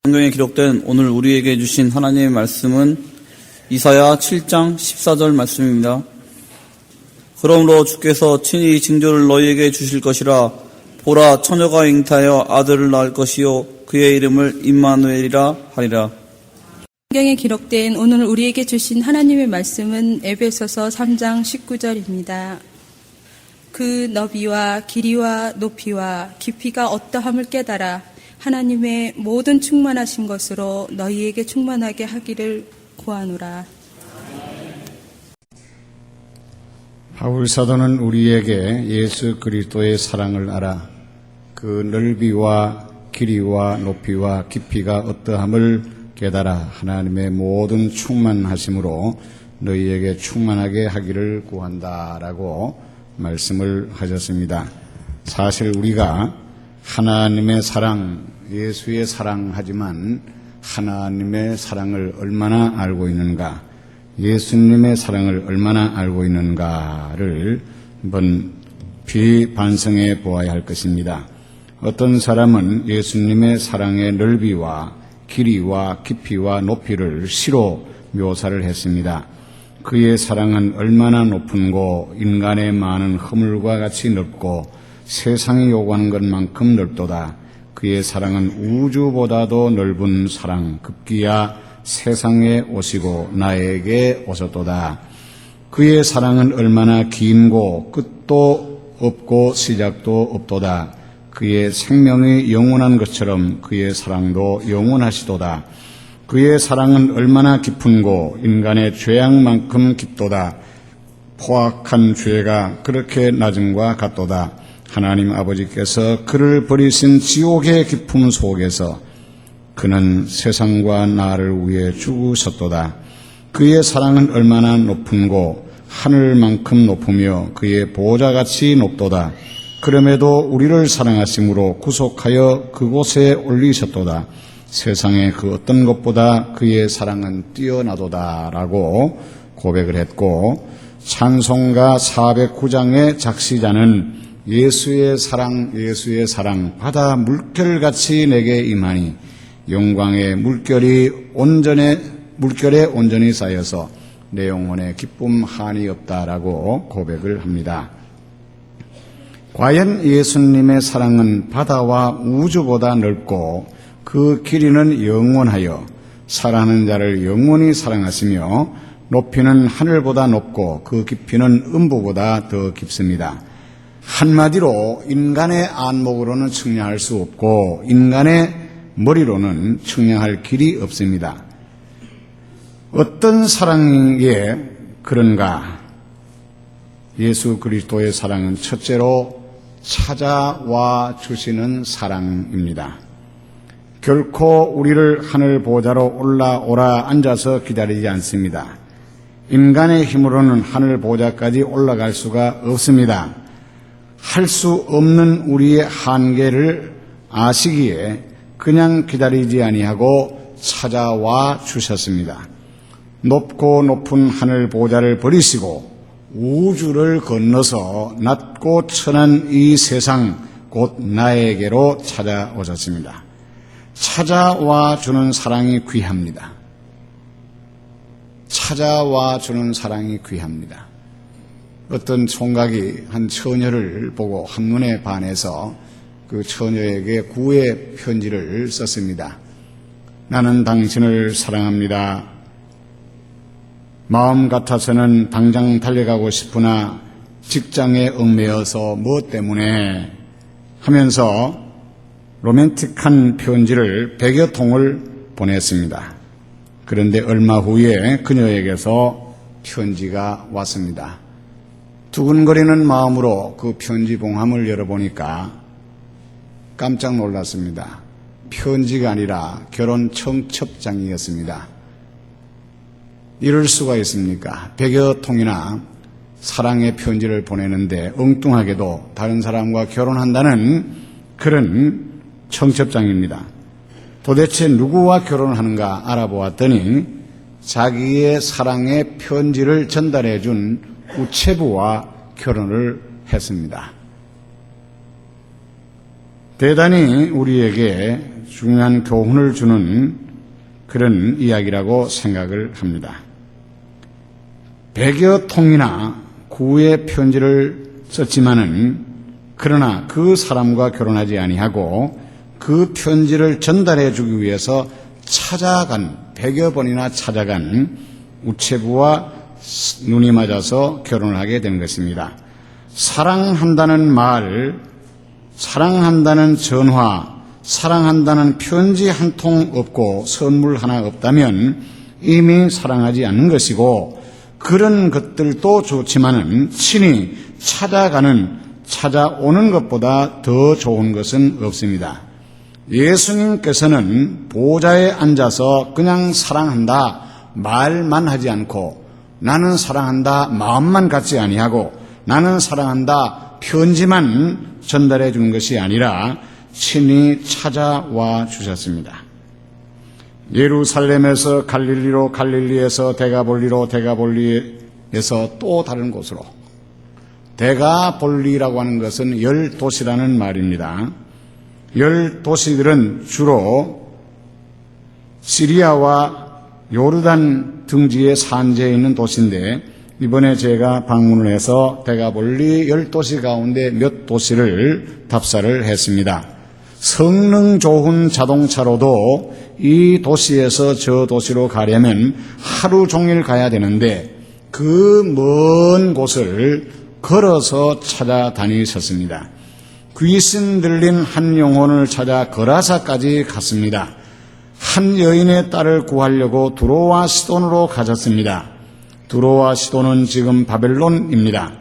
성경에 기록된 오늘 우리에게 주신 하나님의 말씀은 이사야 7장 14절 말씀입니다. 그러므로 주께서 친히 징조를 너희에게 주실 것이라. 보라, 처녀가 잉타하여 아들을 낳을 것이요 그의 이름을 임마누엘이라 하리라. 성경에 기록된 오늘 우리에게 주신 하나님의 말씀은 에베소서 3장 19절입니다. 그 너비와 길이와 높이와 깊이가 어떠함을 깨달아 하나님의 모든 충만하신 것으로 너희에게 충만하게 하기를 구하노라. 바울 사도는 우리에게 예수 그리스도의 사랑을 알아 그 넓이와 길이와 높이와 깊이가 어떠함을 깨달아 하나님의 모든 충만하심으로 너희에게 충만하게 하기를 구한다라고 말씀을 하셨습니다. 사실 우리가 하나님의 사랑, 예수의 사랑하지만 하나님의 사랑을 얼마나 알고 있는가, 예수님의 사랑을 얼마나 알고 있는가를 한번 비반성해 보아야 할 것입니다. 어떤 사람은 예수님의 사랑의 넓이와 길이와 깊이와 높이를 시로 묘사를 했습니다. 그의 사랑은 얼마나 높은고 인간의 많은 허물과 같이 넓고 세상이 요구하는 것만큼 넓도다. 그의 사랑은 우주보다도 넓은 사랑, 급기야 세상에 오시고 나에게 오셨도다. 그의 사랑은 얼마나 긴고 끝도 없고 시작도 없도다. 그의 생명이 영원한 것처럼 그의 사랑도 영원하시도다. 그의 사랑은 얼마나 깊은고 인간의 죄악만큼 깊도다. 포악한 죄가 그렇게 낮음과 같도다. 하나님 아버지께서 그를 버리신 지옥의 깊음 속에서 그는 세상과 나를 위해 죽으셨도다. 그의 사랑은 얼마나 높은고 하늘만큼 높으며 그의 보좌같이 높도다. 그럼에도 우리를 사랑하심으로 구속하여 그곳에 올리셨도다. 세상의 그 어떤 것보다 그의 사랑은 뛰어나도다 라고 고백을 했고, 찬송가 409장의 작시자는 예수의 사랑 바다 물결같이 내게 임하니 영광의 물결에 온전히 쌓여서 내 영혼에 기쁨 한이 없다라고 고백을 합니다. 과연 예수님의 사랑은 바다와 우주보다 넓고 그 길이는 영원하여 사랑하는 자를 영원히 사랑하시며 높이는 하늘보다 높고 그 깊이는 음부보다 더 깊습니다. 한마디로 인간의 안목으로는 측량할 수 없고 인간의 머리로는 측량할 길이 없습니다. 어떤 사랑에 그런가? 예수 그리스도의 사랑은 첫째로 찾아와 주시는 사랑입니다. 결코 우리를 하늘 보좌로 올라오라 앉아서 기다리지 않습니다. 인간의 힘으로는 하늘 보좌까지 올라갈 수가 없습니다. 할 수 없는 우리의 한계를 아시기에 그냥 기다리지 아니하고 찾아와 주셨습니다. 높고 높은 하늘 보좌를 버리시고 우주를 건너서 낮고 천한 이 세상 곧 나에게로 찾아오셨습니다. 찾아와 주는 사랑이 귀합니다. 찾아와 주는 사랑이 귀합니다. 어떤 총각이 한 처녀를 보고 한눈에 반해서 그 처녀에게 구애 편지를 썼습니다. 나는 당신을 사랑합니다. 마음 같아서는 당장 달려가고 싶으나 직장에 얽매여서 무엇 때문에 하면서 로맨틱한 편지를 100여 통을 보냈습니다. 그런데 얼마 후에 그녀에게서 편지가 왔습니다. 두근거리는 마음으로 그 편지 봉함을 열어보니까 깜짝 놀랐습니다. 편지가 아니라 결혼 청첩장이었습니다. 이럴 수가 있습니까? 100여 통이나 사랑의 편지를 보내는데 엉뚱하게도 다른 사람과 결혼한다는 그런 청첩장입니다. 도대체 누구와 결혼하는가 알아보았더니 자기의 사랑의 편지를 전달해 준 우체부와 결혼을 했습니다. 대단히 우리에게 중요한 교훈을 주는 그런 이야기라고 생각을 합니다. 100여 통이나 구의 편지를 썼지만은 그러나 그 사람과 결혼하지 아니하고 그 편지를 전달해 주기 위해서 100여 번이나 찾아간 우체부와 눈이 맞아서 결혼을 하게 된 것입니다. 사랑한다는 말, 사랑한다는 전화, 사랑한다는 편지 한 통 없고 선물 하나 없다면 이미 사랑하지 않는 것이고, 그런 것들도 좋지만은 친히 찾아오는 것보다 더 좋은 것은 없습니다. 예수님께서는 보좌에 앉아서 그냥 사랑한다 말만 하지 않고, 나는 사랑한다 마음만 갖지 아니하고, 나는 사랑한다 편지만 전달해 주는 것이 아니라 친히 찾아와 주셨습니다. 예루살렘에서 갈릴리로, 갈릴리에서 데가볼리로, 데가볼리에서 또 다른 곳으로. 데가볼리라고 하는 것은 10도시라는 말입니다. 10도시들은 주로 시리아와 요르단 등지의 산지에 있는 도시인데, 이번에 제가 방문을 해서 데가볼리 10도시 가운데 몇 도시를 답사를 했습니다. 성능 좋은 자동차로도 이 도시에서 저 도시로 가려면 하루 종일 가야 되는데 그 먼 곳을 걸어서 찾아다니셨습니다. 귀신 들린 한 영혼을 찾아 거라사까지 갔습니다. 한 여인의 딸을 구하려고 두로와 시돈으로 가셨습니다. 두로와 시돈은 지금 바벨론입니다.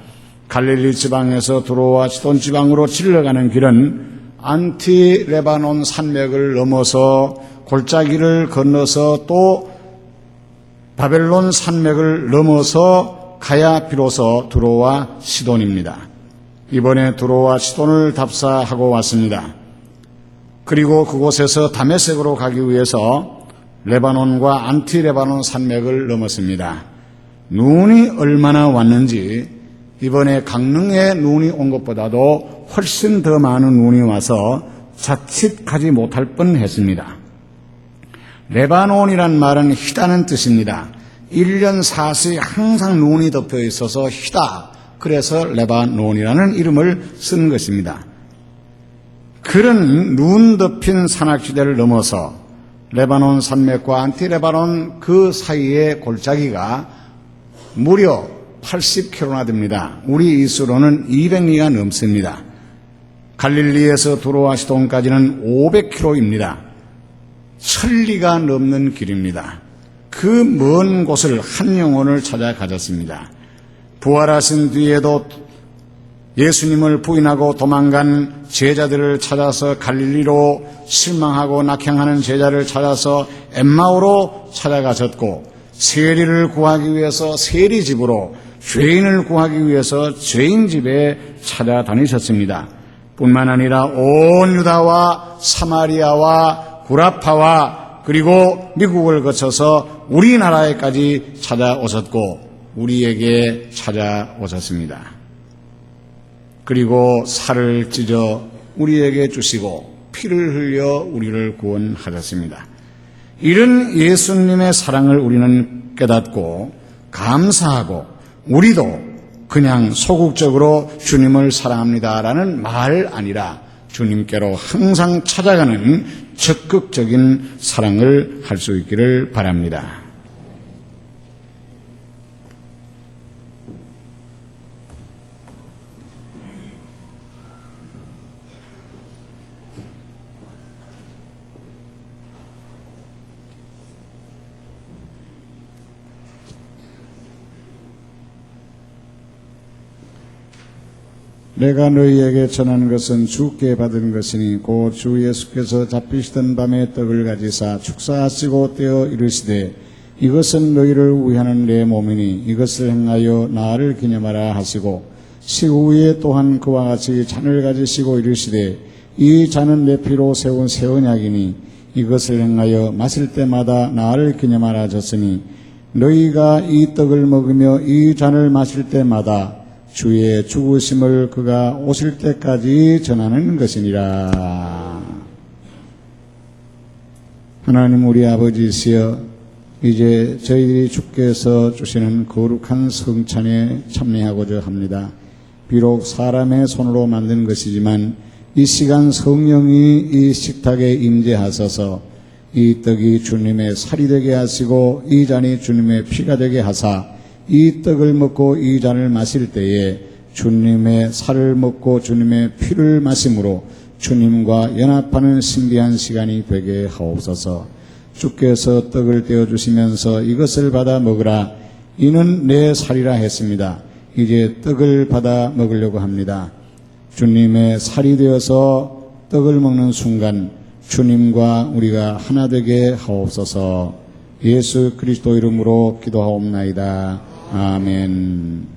갈릴리 지방에서 두로와 시돈 지방으로 질러가는 길은 안티 레바논 산맥을 넘어서 골짜기를 건너서 또 바벨론 산맥을 넘어서 가야 비로소 두로와 시돈입니다. 이번에 두로와 시돈을 답사하고 왔습니다. 그리고 그곳에서 다메섹으로 가기 위해서 레바논과 안티 레바논 산맥을 넘었습니다. 눈이 얼마나 왔는지 이번에 강릉에 눈이 온 것보다도 훨씬 더 많은 눈이 와서 자칫 가지 못할 뻔했습니다. 레바논이란 말은 희다는 뜻입니다. 1년 사시 항상 눈이 덮여 있어서 희다. 그래서 레바논이라는 이름을 쓴 것입니다. 그런 눈 덮인 산악지대를 넘어서 레바논 산맥과 안티레바논 그 사이의 골짜기가 무려 80km나 됩니다. 우리 이수로는 200리가 넘습니다. 갈릴리에서 두로와 시돈까지는 500km입니다. 1000리가 넘는 길입니다. 그 먼 곳을 한 영혼을 찾아 가졌습니다. 부활하신 뒤에도 예수님을 부인하고 도망간 제자들을 찾아서 갈릴리로, 실망하고 낙향하는 제자를 찾아서 엠마오로 찾아가셨고, 세리를 구하기 위해서 세리집으로, 죄인을 구하기 위해서 죄인집에 찾아다니셨습니다. 뿐만 아니라 온 유다와 사마리아와 구라파와 그리고 미국을 거쳐서 우리나라에까지 찾아오셨고 우리에게 찾아오셨습니다. 그리고 살을 찢어 우리에게 주시고 피를 흘려 우리를 구원하셨습니다. 이런 예수님의 사랑을 우리는 깨닫고 감사하고, 우리도 그냥 소극적으로 주님을 사랑합니다라는 말 아니라 주님께로 항상 찾아가는 적극적인 사랑을 할 수 있기를 바랍니다. 내가 너희에게 전하는 것은 주께 받은 것이니 곧 주 예수께서 잡히시던 밤에 떡을 가지사 축사하시고 떼어 이르시되 이것은 너희를 위하는 내 몸이니 이것을 행하여 나를 기념하라 하시고, 식후에 또한 그와 같이 잔을 가지시고 이르시되 이 잔은 내 피로 세운 새 언약이니 이것을 행하여 마실 때마다 나를 기념하라 하셨으니 너희가 이 떡을 먹으며 이 잔을 마실 때마다 주의 죽으심을 그가 오실 때까지 전하는 것이니라. 하나님 우리 아버지시여, 이제 저희들이 주께서 주시는 거룩한 성찬에 참여하고자 합니다. 비록 사람의 손으로 만든 것이지만 이 시간 성령이 이 식탁에 임재하셔서 이 떡이 주님의 살이 되게 하시고 이 잔이 주님의 피가 되게 하사 이 떡을 먹고 이 잔을 마실 때에 주님의 살을 먹고 주님의 피를 마심으로 주님과 연합하는 신비한 시간이 되게 하옵소서. 주께서 떡을 떼어주시면서 이것을 받아 먹으라, 이는 내 살이라 했습니다. 이제 떡을 받아 먹으려고 합니다. 주님의 살이 되어서 떡을 먹는 순간 주님과 우리가 하나 되게 하옵소서. 예수 그리스도 이름으로 기도하옵나이다. 아멘.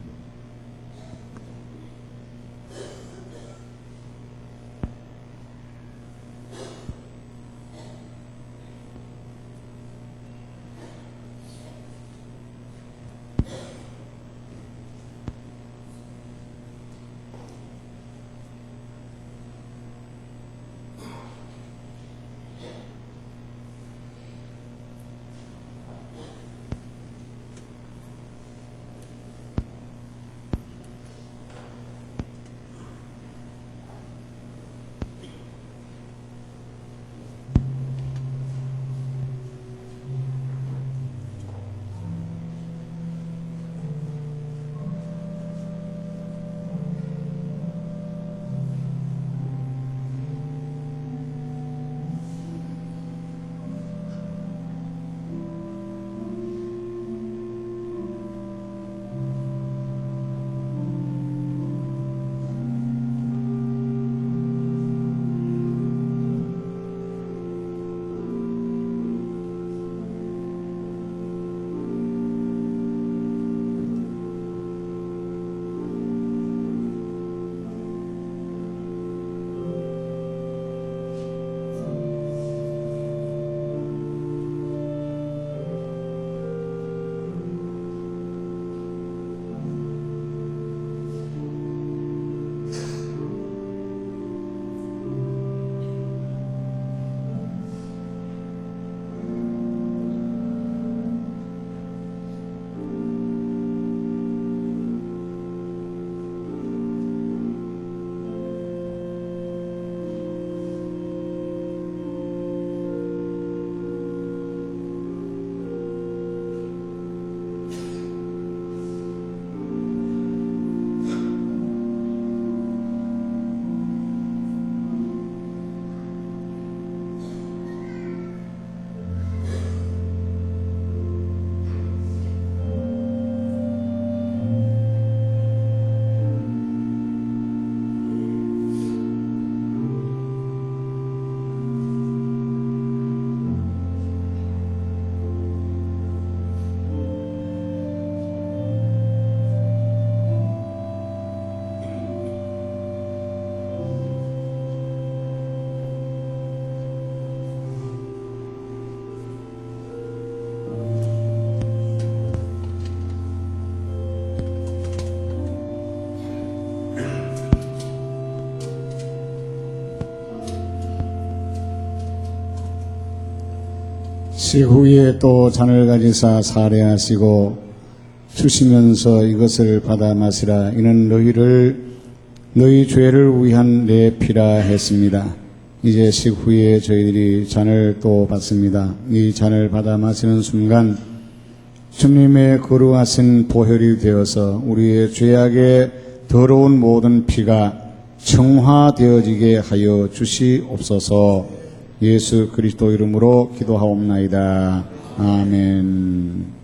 식후에 또 잔을 가지사 살해하시고 주시면서 이것을 받아 마시라, 이는 너희 죄를 위한 내 피라 했습니다. 이제 식후에 저희들이 잔을 또 받습니다. 이 잔을 받아 마시는 순간 주님의 거룩하신 보혈이 되어서 우리의 죄악의 더러운 모든 피가 청화되어지게 하여 주시옵소서. 예수 그리스도 이름으로 기도하옵나이다. 아멘.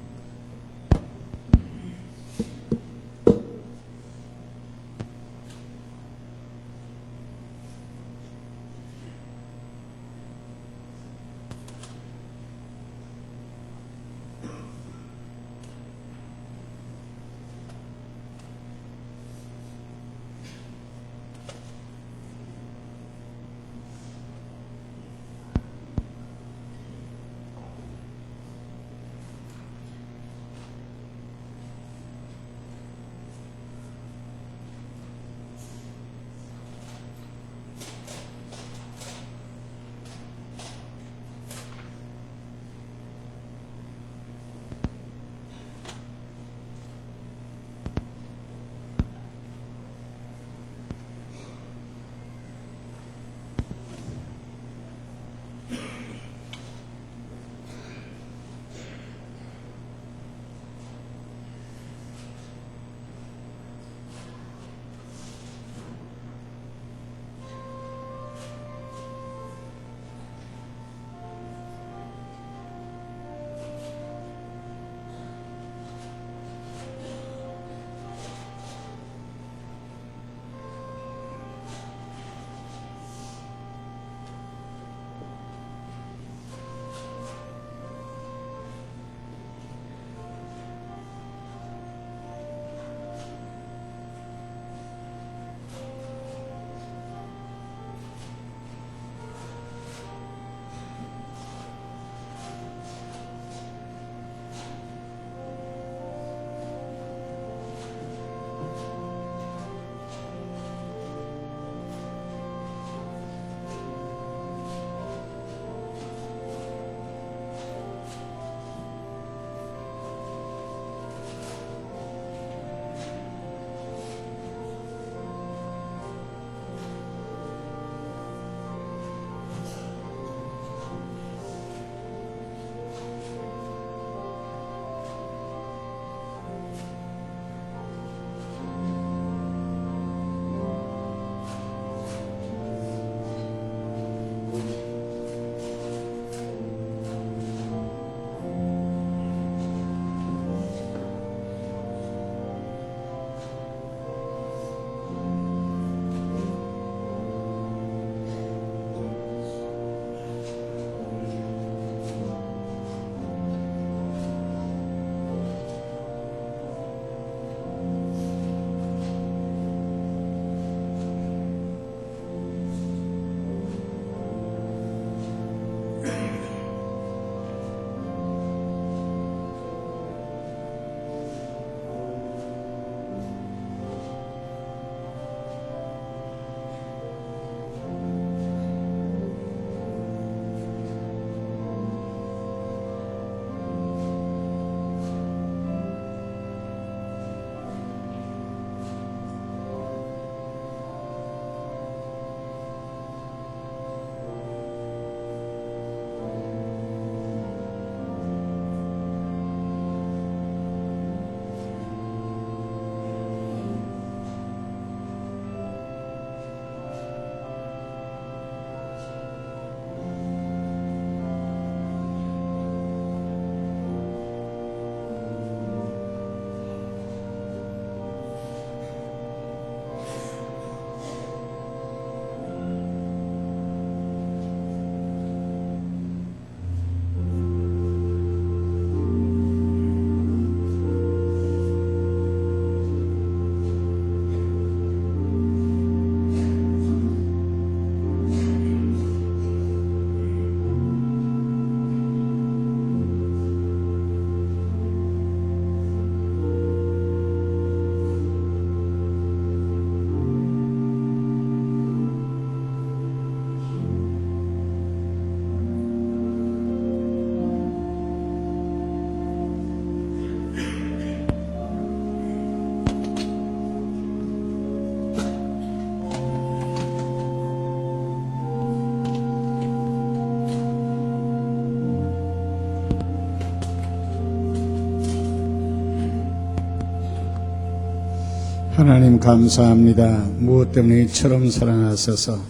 하나님 감사합니다. 무엇 때문에 이처럼 사랑하셔서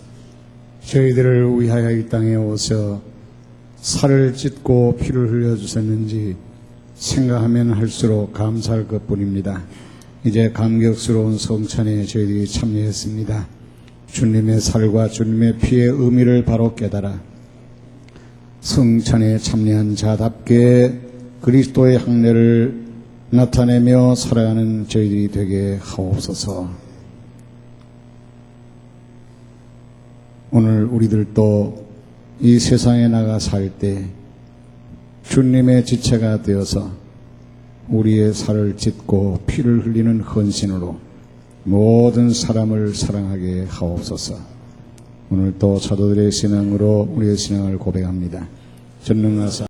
저희들을 위하여 이 땅에 오셔 살을 찢고 피를 흘려주셨는지 생각하면 할수록 감사할 것뿐입니다. 이제 감격스러운 성찬에 저희들이 참여했습니다. 주님의 살과 주님의 피의 의미를 바로 깨달아 성찬에 참여한 자답게 그리스도의 향례를 나타내며 살아가는 저희들이 되게 하옵소서. 오늘 우리들도 이 세상에 나가 살 때 주님의 지체가 되어서 우리의 살을 찢고 피를 흘리는 헌신으로 모든 사람을 사랑하게 하옵소서. 오늘 또 사도들의 신앙으로 우리의 신앙을 고백합니다. 전능하사